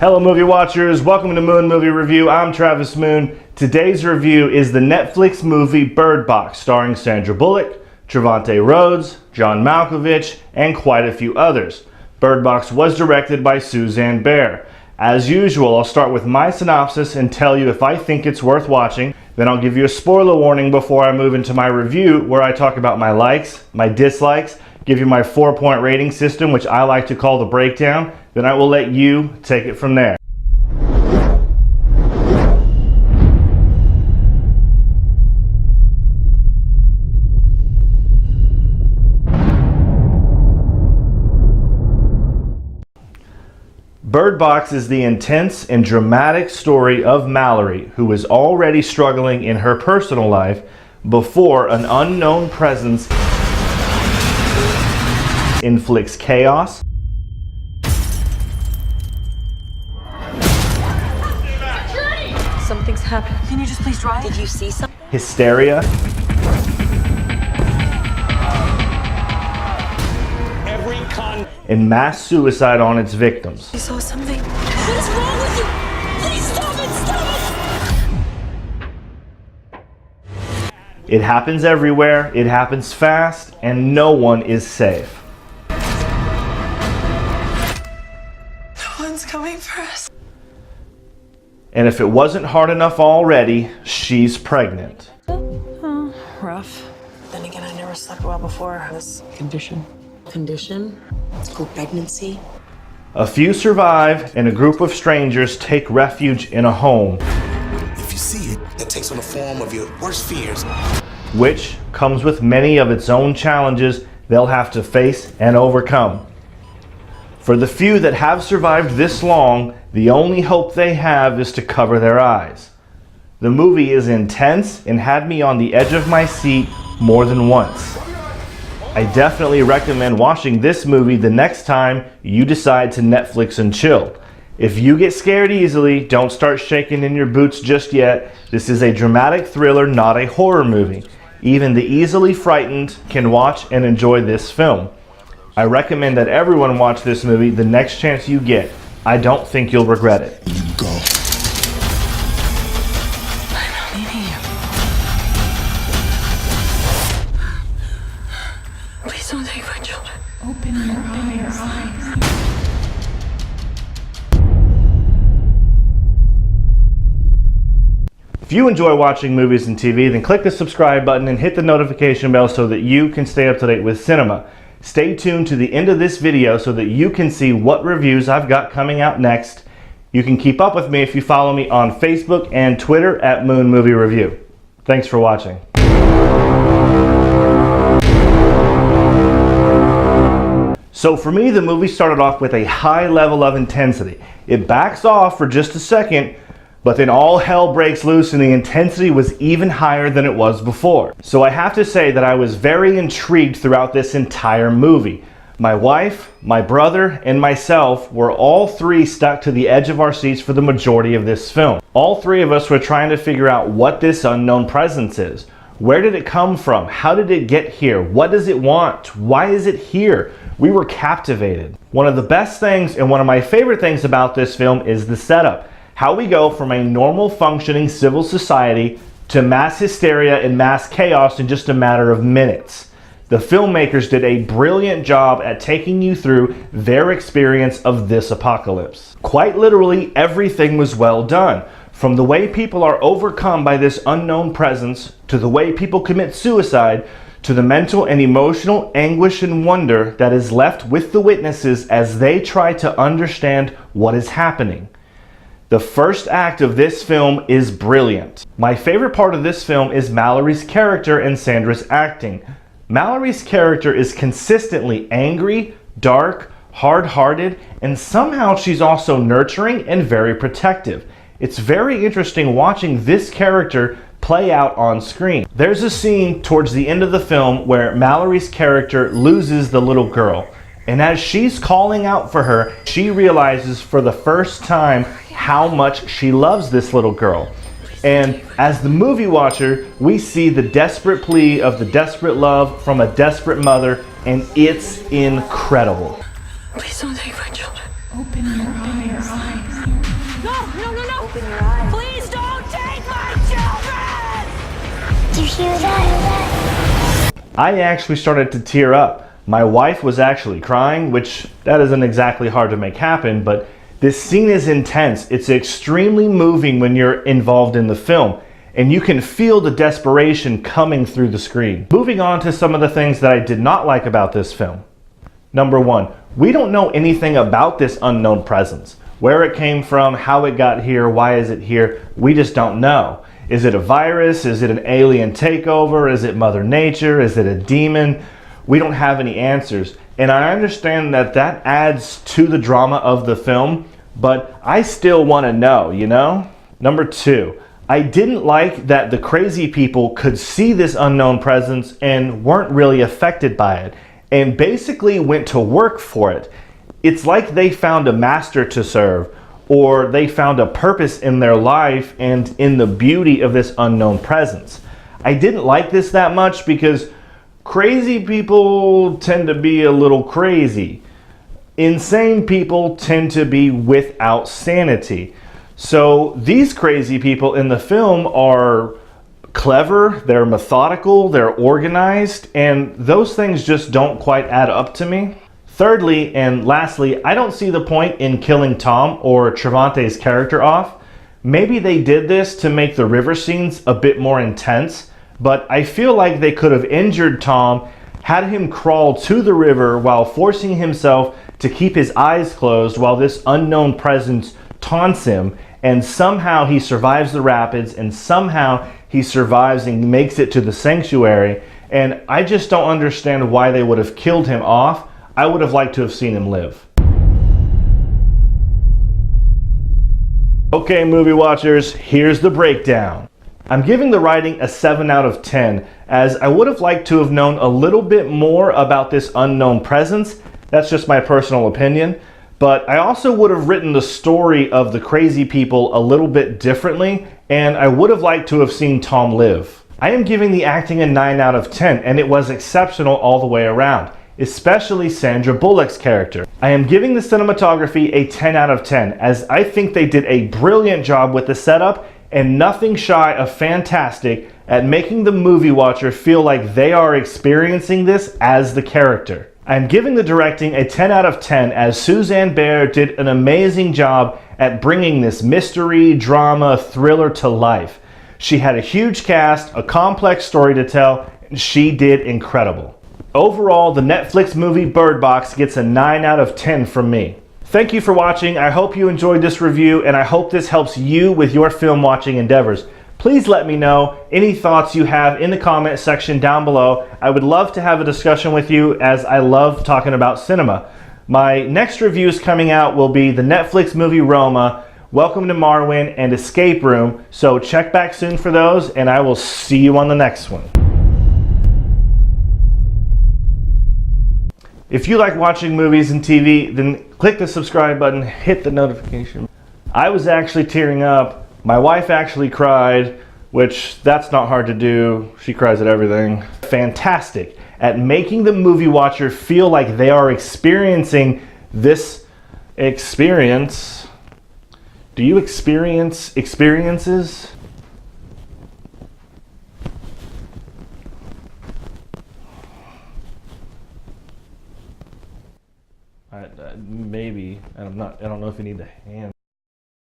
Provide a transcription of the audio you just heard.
Hello movie watchers, welcome to Moon Movie Review. I'm Travis Moon. Today's review is the Netflix movie Birdbox, starring Sandra Bullock, Trevante Rhodes, John Malkovich, and quite a few others. Birdbox was directed by Susanne Bier. As usual, I'll start with my synopsis and tell you if I think it's worth watching. Then I'll give you a spoiler warning before I move into my review, where I talk about my likes, my dislikes, give you my 4-point rating system, which I like to call the breakdown. Then I will let you take it from there. Birdbox is the intense and dramatic story of Mallory, who is already struggling in her personal life before an unknown presence inflicts chaos, something's happened. Can you just please drive? Did you see something? hysteria, and mass suicide on its victims. You saw something. What is wrong with you? Please stop it! Stop it! It happens everywhere, it happens fast, and no one is safe. No one's coming for us. And if it wasn't hard enough already, she's pregnant. Oh, rough. Then again, I never slept well before this condition. It's called pregnancy. A few survive, and a group of strangers take refuge in a home, If you see it, it takes on the form of your worst fears. which comes with many of its own challenges they'll have to face and overcome. For the few that have survived this long, the only hope they have is to cover their eyes. The movie is intense and had me on the edge of my seat more than once. I definitely recommend watching this movie the next time you decide to Netflix and chill. If you get scared easily, don't start shaking in your boots just yet. This is a dramatic thriller, not a horror movie. Even the easily frightened can watch and enjoy this film. I recommend that everyone watch this movie the next chance you get. I don't think you'll regret it. You go. I'm leaving you. Please don't take my children. Open your eyes. If you enjoy watching movies and TV, then click the subscribe button and hit the notification bell so that you can stay up to date with cinema. Stay tuned to the end of this video so that you can see what reviews I've got coming out next. You can keep up with me if you follow me on Facebook and Twitter at Moon Movie Review. Thanks for watching. So for me, the movie started off with a high level of intensity. It backs off for just a second, but then all hell breaks loose and the intensity was even higher than it was before. So I have to say that I was very intrigued throughout this entire movie. My wife, my brother, and myself were all three stuck to the edge of our seats for the majority of this film. All three of us were trying to figure out what this unknown presence is. Where did it come from? How did it get here? What does it want? Why is it here? We were captivated. One of the best things and one of my favorite things about this film is the setup. How we go from a normal functioning civil society to mass hysteria and mass chaos in just a matter of minutes. The filmmakers did a brilliant job at taking you through their experience of this apocalypse. Quite literally, everything was well done. From the way people are overcome by this unknown presence, to the way people commit suicide, to the mental and emotional anguish and wonder that is left with the witnesses as they try to understand what is happening. The first act of this film is brilliant. My favorite part of this film is Mallory's character and Sandra's acting. Mallory's character is consistently angry, dark, hard-hearted, and somehow she's also nurturing and very protective. It's very interesting watching this character play out on screen. There's a scene towards the end of the film where Mallory's character loses the little girl. And as she's calling out for her, she realizes for the first time how much she loves this little girl. And as the movie watcher, we see the desperate plea of the desperate love from a desperate mother, and it's incredible. Please don't take my children. Open your eyes. open your eyes. Please don't take my children! Did you hear that? I actually started to tear up. My wife was actually crying, which that isn't exactly hard to make happen, but this scene is intense. It's extremely moving when you're involved in the film, and you can feel the desperation coming through the screen. Moving on to some of the things that I did not like about this film. Number one, we don't know anything about this unknown presence. Where it came from, how it got here, why is it here, we just don't know. Is it a virus? Is it an alien takeover? Is it Mother Nature? Is it a demon? We don't have any answers. And I understand that that adds to the drama of the film, but I still want to know, you know? Number two, I didn't like that the crazy people could see this unknown presence and weren't really affected by it, and basically went to work for it. It's like they found a master to serve, or they found a purpose in their life and in the beauty of this unknown presence. I didn't like this that much because crazy people tend to be a little crazy. Insane people tend to be without sanity. So these crazy people in the film are clever, they're methodical, they're organized, and those things just don't quite add up to me. Thirdly, and lastly, I don't see the point in killing Tom or Trevante's character off. Maybe they did this to make the river scenes a bit more intense, but I feel like they could have injured Tom, had him crawl to the river while forcing himself to keep his eyes closed while this unknown presence taunts him, and somehow he survives the rapids, and somehow he survives and makes it to the sanctuary, and I just don't understand why they would have killed him off. I would have liked to have seen him live. Okay, movie watchers, here's the breakdown. I'm giving the writing a 7 out of 10, as I would have liked to have known a little bit more about this unknown presence. That's just my personal opinion. But I also would have written the story of the crazy people a little bit differently, and I would have liked to have seen Tom live. I am giving the acting a 9 out of 10, and it was exceptional all the way around, especially Sandra Bullock's character. I am giving the cinematography a 10 out of 10, as I think they did a brilliant job with the setup and nothing shy of fantastic at making the movie watcher feel like they are experiencing this as the character. I'm giving the directing a 10 out of 10, as Susanne Bier did an amazing job at bringing this mystery, drama, thriller to life. She had a huge cast, a complex story to tell, and she did incredible. Overall, the Netflix movie Birdbox gets a 9 out of 10 from me. Thank you for watching. I hope you enjoyed this review, and I hope this helps you with your film watching endeavors. Please let me know any thoughts you have in the comment section down below. I would love to have a discussion with you, as I love talking about cinema. My next reviews coming out will be the Netflix movie Roma, Welcome to Marwen, and Escape Room, so check back soon for those, and I will see you on the next one. If you like watching movies and TV, then click the subscribe button, hit the notification. I was actually tearing up. My wife actually cried, which that's not hard to do. She cries at everything. Fantastic at making the movie watcher feel like they are experiencing this experience. Do you experience experiences? Maybe. I don't know if you need the hand.